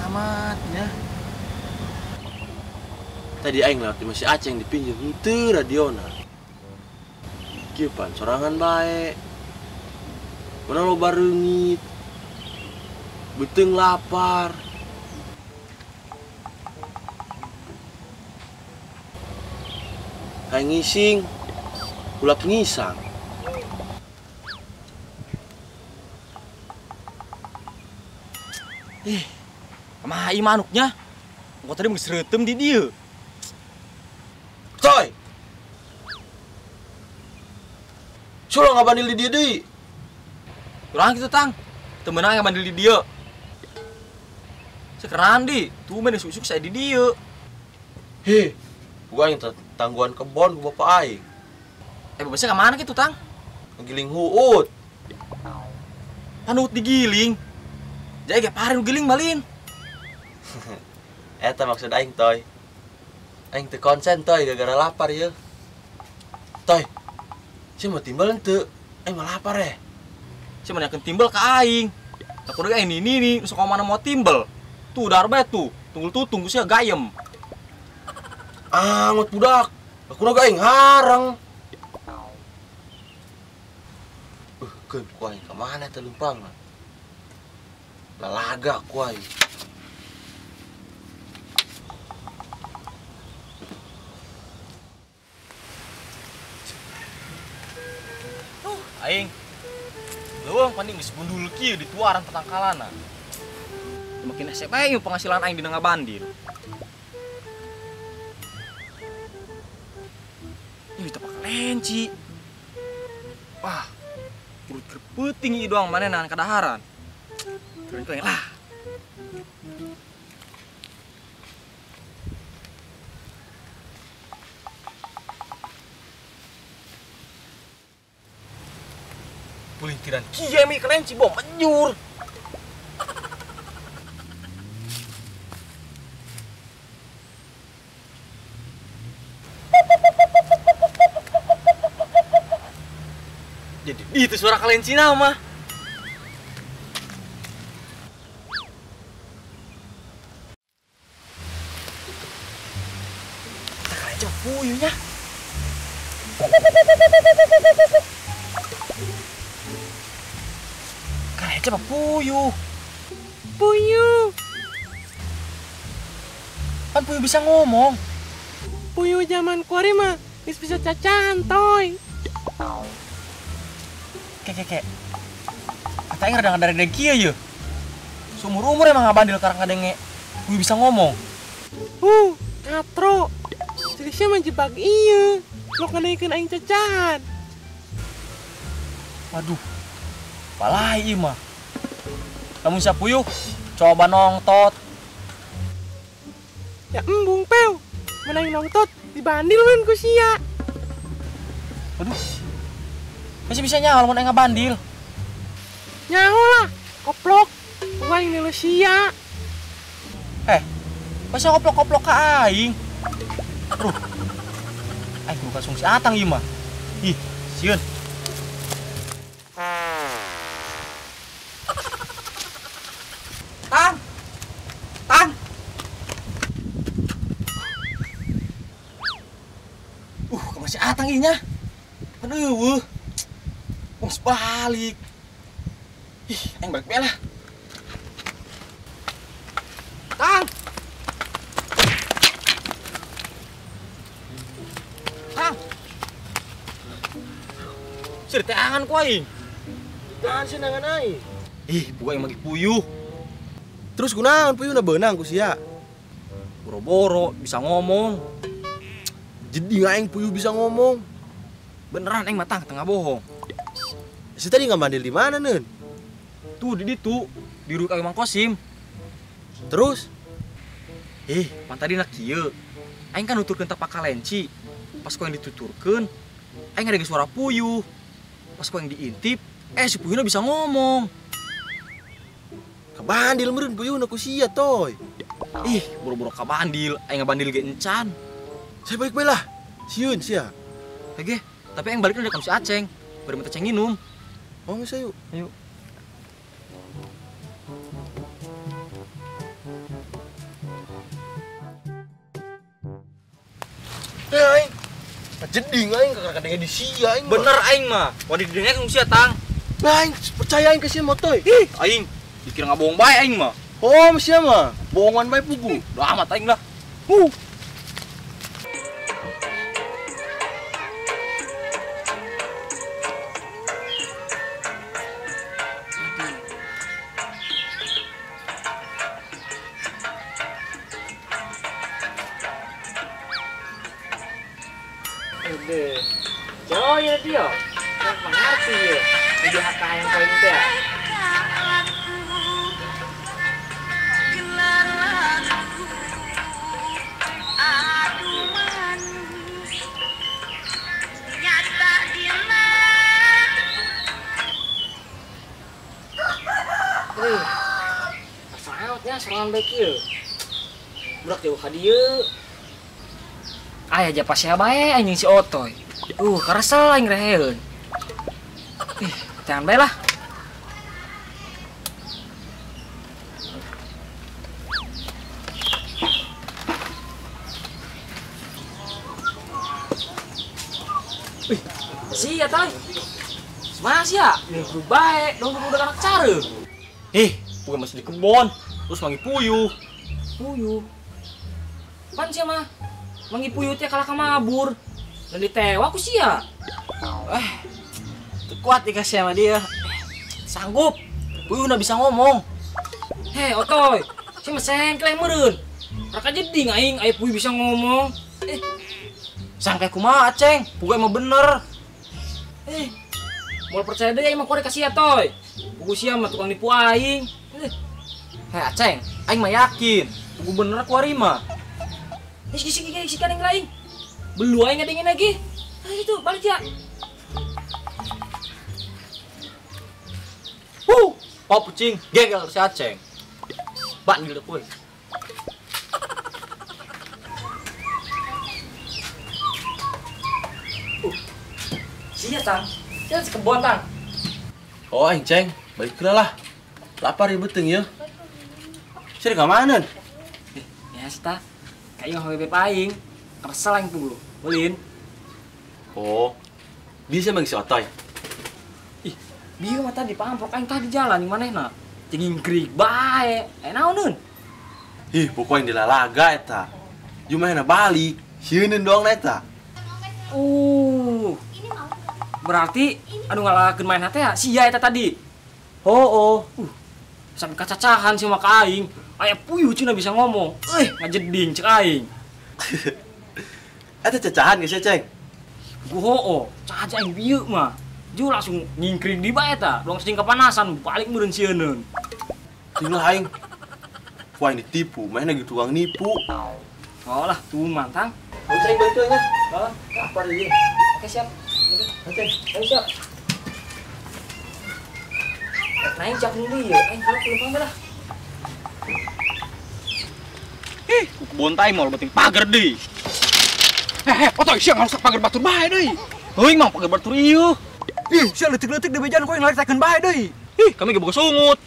amatnya. Tadi aing lewat di masih Aceh yang dipinjam itu radiona. Kieupan sorangan bae. Mana lo bareungit. Beuteung lapar. Kayak ngising, ulap ngisang. Kemana manuknya? Kok tadi ngeseretem di dia? Coy! Sulah nggak bandil di dia deh. Kurang gitu tang, temenang yang bandel di dia. Sekarang di, tuh main susuk saya di dia. Heh, gua yang tangguhan kebon ke bapak aing. Bebasnya kemana gitu tang? Ngegiling huut. Panut digiling. Jadi kayak parin giling balin. Eta maksud aing toy. Aing teu konsen toy gara-gara lapar ya. Toy. Si mau timbal henteu. Aing mah lapar ya. Si menyakin timbal ke aing. Takut aing ini sok mana mau timbal. Tuh darbe tuh. Tunggu sih gayem. Angot budak. Aku naga aing harang. Keun kuai kemana teh lumpang? Lalaga kuai. Aing. Leuweung panding geus bundul kieu di tuaran petangkalana. Makin hese bae penghasilan aing dina ngabandil. Ih, tepak lenci. Wah. Kurut kerpeuting ieu doang manenan kadaharan. Keren keren lah. Pulintiran kieu mi kelenci bom menjur. Jadi itu suara kelenci nama. Kelenci puyuhnya. Kelenci apa puyuh? Puyuh. Kan puyuh bisa ngomong. Puyuh zaman kuari mah geus bisa cacahan toy. Kek. Katanya ngadang dari kieu ye. Seumur-umur emang ngabandil karang ngadenge puyuh bisa ngomong. Katro. Cerisnya menjebak ieu. Lo ngenaikeun aing cacahan. Waduh. Palai ieu mah. Lamun sia puyuh coba nongtot. Ya embung peu. Menaing nongtot dibandil mun ku sia. Waduh. Masih bisa nyawa lamun aing ngabandil. Nyaho lah. Koplok. Gua yang nelu sia. Masa koplok-koplok ka aing. Aduh. Aing kudu kasung si Atang ieu mah. Ih, sieun. Tang. Ke si Atang ieu nya. Aduh. Wong balik. Ih, aing balik bae lah. Tang. Ceriteangan ku aing. Jangan sinangan aing. Buka yang magi puyuh. Terus kunaon puyuhna beunang ku sia? Boro-boro bisa ngomong. Jadi aing puyuh bisa ngomong. Beneran aing matang tengah bohong. Si tadi ngabandil di mana, Neun? Tuh di ditu, di ruk Mang Kosim. Terus? Pan tadi nak kieu. Aing kan nuturkeun tapak kalenci. Pas ku yang dituturkeun, aing ada suara puyuh. Pas ku yang diintip, si puyuhna bisa ngomong. Kabandil meureun puyuhna ku sia toy. Boro-boro kabandil, aing ngabandil ge encan. Saya balik bae lah. Sieun sia. Tapi aing balik udah si Aceng. Bari minta ceng minum. Oh, bisa yuk. Ayo. jeding aing kadang-kadang di sia aing. Bener aing mah. Wadi didengar kung sia tang. Nah, aing percaya aing ke sia mah toy. Ih, aing dikira ngabohong bae aing mah. Oh, sia mah bohongan bae pugu. Udah amat aing lah. Ede. Jauh ya dia. Yang mengerti ya. Jadi hak yang poin teh. Asalnya serangan baik ya. Budak jauh ka dieu. Aya aja pas bae anjing si Otoy. Karesel aing reheun. Jangan bae lah. Sia Toy. Masih ya? Minggu bae, dong udah anak cara. Puyuh masih di kebon. Terus manggil puyuh. Puyuh. Pan sih mah? Mangi puyuh teh kalah kamabur. Dan ditewa aku sia. Kuat dikasih sama dia. Sanggup. Puyuh udah bisa ngomong. Hei Otoy, si meseng klaim meureun. Raka jeding aing aya puyuh bisa ngomong. Sangkai kumaha Aceng, puyuh emang bener. Mau percaya deh aing mah korek kasih ya Toy. Pugu sia mah tukang nipu aing. Hei Aceng, aing mah yakin. Puyuh bener ku ari mah. Si kadang lain. Belu aing ngadengin lagi. Itu balik ya. Oh pucing, gegal si Aceng. Ban di depan. Sia tang. Jangan sekebon tang. Oh, aing Ceng, baiklah lah. Lapar ya beteng ya. Sini ka mana? Ya sta. Kayak bebek aing. Kersel aing tunggu. Ulin. Oh, bisa bang si Otoy. Bieu mah tadi pamprok aing tadi jalan di manehna. Jeung ingkrig bae. Naoneun? Pokoknya dilalaga eta. Jumahna balik. Sieun doang eta. Berarti anu ngalakeun main teh ya sia eta tadi. Sampai kacacahan sih mah ka aing. Aya puyuh cenah bisa ngomong. Ngajeding cek aing. Eta cacahan geus Ceng. Caca aing bieu mah. Ju langsung ngingkring di bae eta, dong sing kepanasan balik meureun sieunun. Tinggal aing. Wah, ini ditipu, main lagi tukang nipu. Oh lah, tuh mantang. Ceng balik tuh nya. Apa dia? Oke siap. Ceng. Ayo siap. Naik cak dulu ya, belum lah. Kebon tai mau beting pagar deui. Otoy siang harus pagar batur bae deui. Heuing mah pagar batur ieu. Sia leutik-leutik di bejan kok yang laritakeun bae deui. Kami ge boga sungut.